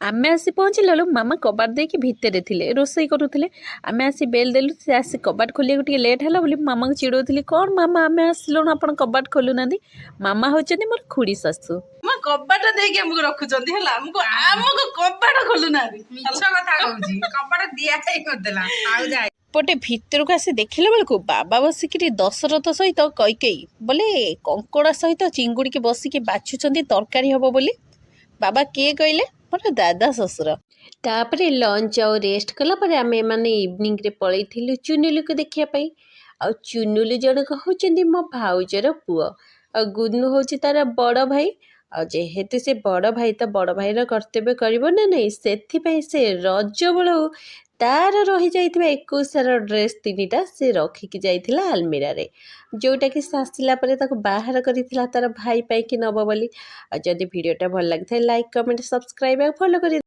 आमे आसी पहुँचला बेलू मामा कबाट देके भितर थे रोसई करुले आमे आसी बेल देलु से आसी कबाट खोलिया टे लेट है बोली मामा को चिड़ौली कौन मामा आमे आसलुन आप कबाट खोलुना मामा होचंदी मोर खुड़ी सासू कबाट देके हमको रखुचंदी हला हमको कबाट खोलुना मिछ कथा कहउजी कबाट दिया हे करदेला आउ जाय पटे भितर को आसी देखिला बेलू बाबा बसिक दशरथ सहित कैकेयी बोले कंकड़ा सहित चिंगुड़ी के बसिक बाछुंट तरकारी हम बोली बाबा किए कहले मोर दादा ससुर तापरे लंच आउ रेस्ट कलापर आम एने इवनिंग रे पलैलु चुनुलु को देखापी आ चुनुलु जनक होचंदी मो भाउजर पुओ आ गुनु होची तार बड़ भाई आ जेहेतु से बड़ भाई तो बड़ भाईर कर्तव्य करिवो ना नहीं सेथिपई से रज बेलू तार रही जाइथिबा 21 ड्रेस 3टा से रखिकी जाइथिला आलमीरा रे जोटा कि आसिला परे ताको बाहर करिथिला तार भाई पाई कि नब बोली आ जदि वीडियोटा भल लागिथाय लाइक कमेंट सब्सक्राइब आ फॉलो करि